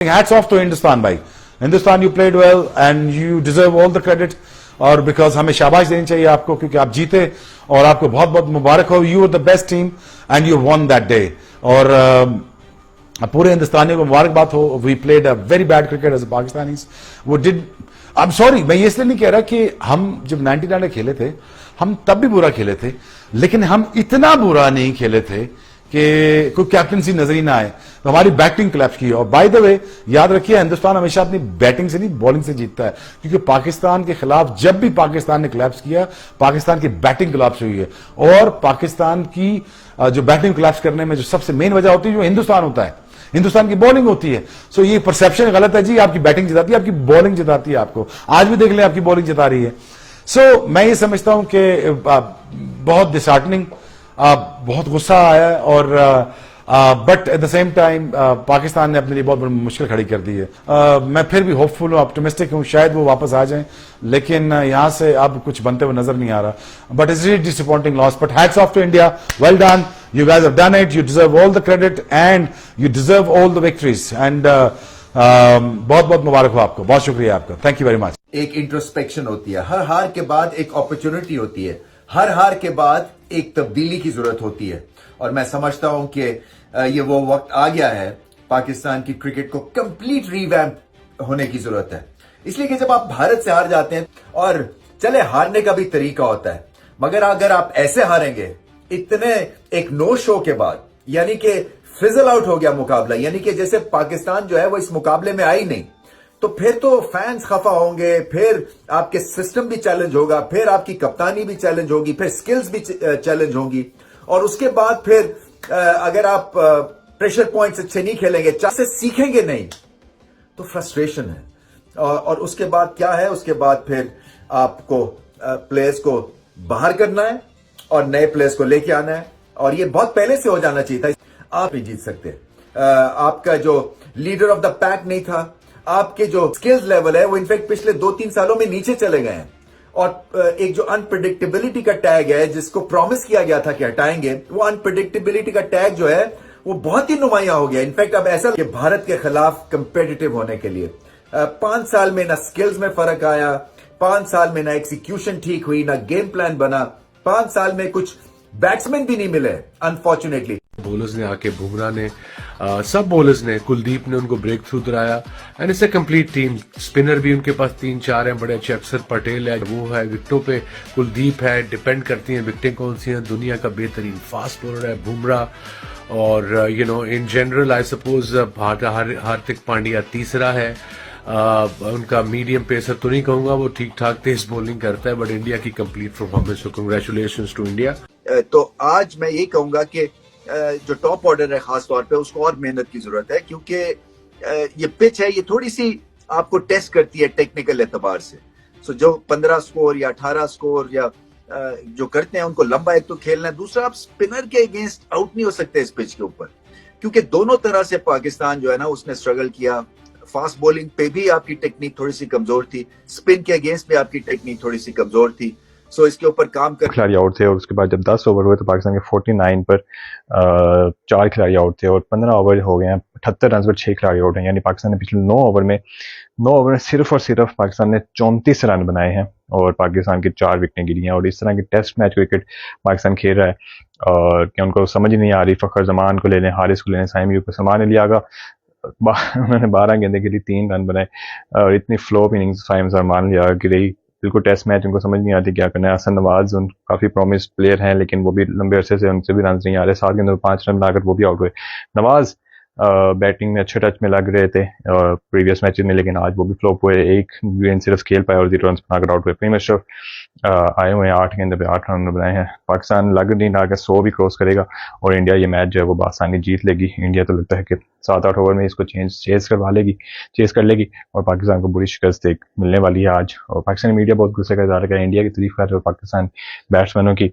Hats off to Hindustan, भाई. Hindustan, you played well and you deserve all the credit. और because हमें शाबाश देनी चाहिए आपको क्योंकि आप जीते और आपको बहुत बहुत मुबारक हो. You are the best team and you won that day. और पूरे हिंदुस्तानियों को मुबारकबाद हो. We played a very bad cricket as Pakistanis. वो डिड. आई एम सॉरी, मैं ये इसलिए नहीं कह रहा कि हम जब 99 में खेले थे हम तब भी बुरा खेले थे, लेकिन हम इतना बुरा नहीं खेले थे कि कोई कैप्टनसी नजर ही ना आए. तो हमारी बैटिंग क्लैप्स की. और बाय द वे याद रखिए, हिंदुस्तान हमेशा अपनी बैटिंग से नहीं बॉलिंग से जीतता है, क्योंकि पाकिस्तान के खिलाफ जब भी पाकिस्तान ने क्लैप्स किया, पाकिस्तान की बैटिंग क्लैप्स हुई है. और पाकिस्तान की जो बैटिंग क्लैप्स करने में जो सबसे मेन वजह होती है, जो हिंदुस्तान होता है, हिंदुस्तान की बॉलिंग होती है. सो ये परसेप्शन गलत है जी. आपकी बैटिंग जिताती है, आपकी बॉलिंग जिताती है आपको. आज भी देख लें, आपकी बॉलिंग जिता रही है. सो मैं ये समझता हूं कि बहुत डिसहार्टनिंग, बहुत गुस्सा आया. और but at the same time Pakistan ने अपने लिए बहुत बड़ी मुश्किल खड़ी कर दी है. मैं फिर भी होपफुल हूं, ऑप्टिमिस्टिक हूं, शायद वो वापस आ जाएं, लेकिन यहां से अब कुछ बनते हुए नजर नहीं आ रहा. But it's really disappointing loss. But hats off to India. Well done. You guys have done it. You deserve all the credit and you deserve all the victories. And बहुत बहुत मुबारक हो आपको. बहुत शुक्रिया आपका. Thank you very much. एक introspection होती है. हर हार के बाद एक अपॉर्चुनिटी होती है. हर हार के बाद एक तब्दीली की जरूरत होती है. और मैं समझता हूं कि ये वो वक्त आ गया है. पाकिस्तान की क्रिकेट को कंप्लीट रिवैम्प होने की जरूरत है. इसलिए कि जब आप भारत से हार जाते हैं, और चले हारने का भी तरीका होता है, मगर अगर आप ऐसे हारेंगे इतने एक नो शो के बाद, यानी कि फिजल आउट हो गया मुकाबला, यानी कि जैसे पाकिस्तान जो है वो इस मुकाबले में आई नहीं, तो फिर तो फैंस खफा होंगे, फिर आपके सिस्टम भी चैलेंज होगा, फिर आपकी कप्तानी भी चैलेंज होगी, फिर स्किल्स भी चैलेंज होंगी. और उसके बाद फिर अगर आप प्रेशर पॉइंट्स अच्छे नहीं खेलेंगे, से सीखेंगे नहीं, तो फ्रस्ट्रेशन है. और उसके बाद क्या है, उसके बाद फिर आपको प्लेयर्स को बाहर करना है और नए प्लेयर्स को लेके आना है. और ये बहुत पहले से हो जाना चाहिए था. आप नहीं जीत सकते. आपका जो लीडर ऑफ द पैक नहीं था. आपके जो स्किल्स लेवल है वो इनफैक्ट पिछले 2-3 सालों में नीचे चले गए हैं. और एक जो अनप्रिडिक्टेबिलिटी का टैग है, जिसको प्रॉमिस किया गया था कि हटाएंगे, वो अनप्रिडिक्टेबिलिटी का टैग जो है वो बहुत ही नुमाया हो गया. इनफैक्ट अब ऐसा कि भारत के खिलाफ कंपेटिटिव होने के लिए 5 साल में ना स्किल्स में फर्क आया, 5 साल में ना एग्जीक्यूशन ठीक हुई, ना गेम प्लान बना, 5 साल में कुछ बैट्समैन भी नहीं मिले अनफॉर्चुनेटली. बॉलर्स ने आके, बुमराह ने, सब बॉलर्स ने, कुलदीप ने उनको ब्रेक थ्रू कराया. And it's a complete team. Spinner भी उनके पास 3-4 हैं बड़े अच्छे. अक्षर पटेल है, वो है विकेटों पे. कुलदीप है. डिपेंड करती हैं विकेटें कौन सी हैं. दुनिया का बेहतरीन फास्ट बॉलर है बुमराह. और you know in general I suppose Hardik Pandya तीसरा है. उनका मीडियम पेसर तो नहीं कहूंगा, वो ठीक ठाक तेज बॉलिंग करता है, बट इंडिया की कंप्लीट परफॉर्मेंस. तो कांग्रेचुलेशंस टू इंडिया. तो आज मैं यही कहूंगा कि जो टॉप ऑर्डर है खास तौर पे, उसको और मेहनत की जरूरत है, क्योंकि ये पिच है, ये थोड़ी सी आपको टेस्ट करती है टेक्निकल एतबार से. सो जो 15 स्कोर या 18 स्कोर या जो करते हैं, उनको लंबा एक तो खेलना है. दूसरा, आप स्पिनर के अगेंस्ट आउट नहीं हो सकते इस पिच के ऊपर, क्योंकि दोनों तरह से पाकिस्तान जो है ना उसने स्ट्रगल किया. फास्ट बॉलिंग पे भी आपकी टेक्निक थोड़ी सी कमजोर थी, स्पिन के अगेंस्ट भी आपकी टेक्निक थोड़ी सी कमजोर थी. सो इसके ऊपर काम कर. खिलाड़ी आउट थे, और उसके बाद जब 10 ओवर हुए तो पाकिस्तान के 49 पर 4 खिलाड़ी आउट थे, और 15 ओवर हो गए हैं, 78 रन पर 6 खिलाड़ी आउट हैं. यानी पाकिस्तान ने पिछले 9 ओवर में सिर्फ और सिर्फ पाकिस्तान ने 34 रन बनाए हैं, और पाकिस्तान की 4 विकेटें गिरी हैं. और इस तरह की टेस्ट मैच क्रिकेट पाकिस्तान खेल रहा है, और कि उनको समझ ही नहीं आ रही. फखर जमान को ले लें, हारिस को ले लें, साइम यूब को. सलमान अली आगा उन्होंने 12 गेंदे के लिए 3 रन बनाए, और इतनी फ्लॉप इनिंग्स सलमान अली आगा की रही. बिल्कुल टेस्ट मैच उनको समझ नहीं आती क्या करना है. हसन नवाज काफी प्रॉमिस प्लेयर हैं, लेकिन वो भी लंबे अरसे से उनसे भी रन नहीं आ रहे. 7 गेंदों में 5 रन बनाकर वो भी आउट हुए. नवाज बैटिंग में अच्छे टच में लग रहे थे प्रीवियस मैचेस में, लेकिन आज वो भी फ्लॉप हुए. 1 गेंद सिर्फ खेल पाए और 0 रन बनाकर आउट हुए. प्रीम अशरफ आए हुए हैं, 8 गेंदों पे 8 रन बनाए हैं. पाकिस्तान लग नहीं रहा कि 100 भी क्रॉस करेगा, और इंडिया ये मैच जो है वो आसानी जीत लेगी. इंडिया तो लगता है कि 7-8 ओवर में इसको चेस कर लेगी, और पाकिस्तान को बुरी शिकस्त मिलने वाली है आज. और पाकिस्तानी मीडिया बहुत गुस्से का इजहार कर इंडिया की तारीफ कर रहे हो पाकिस्तान बैट्समैनों की.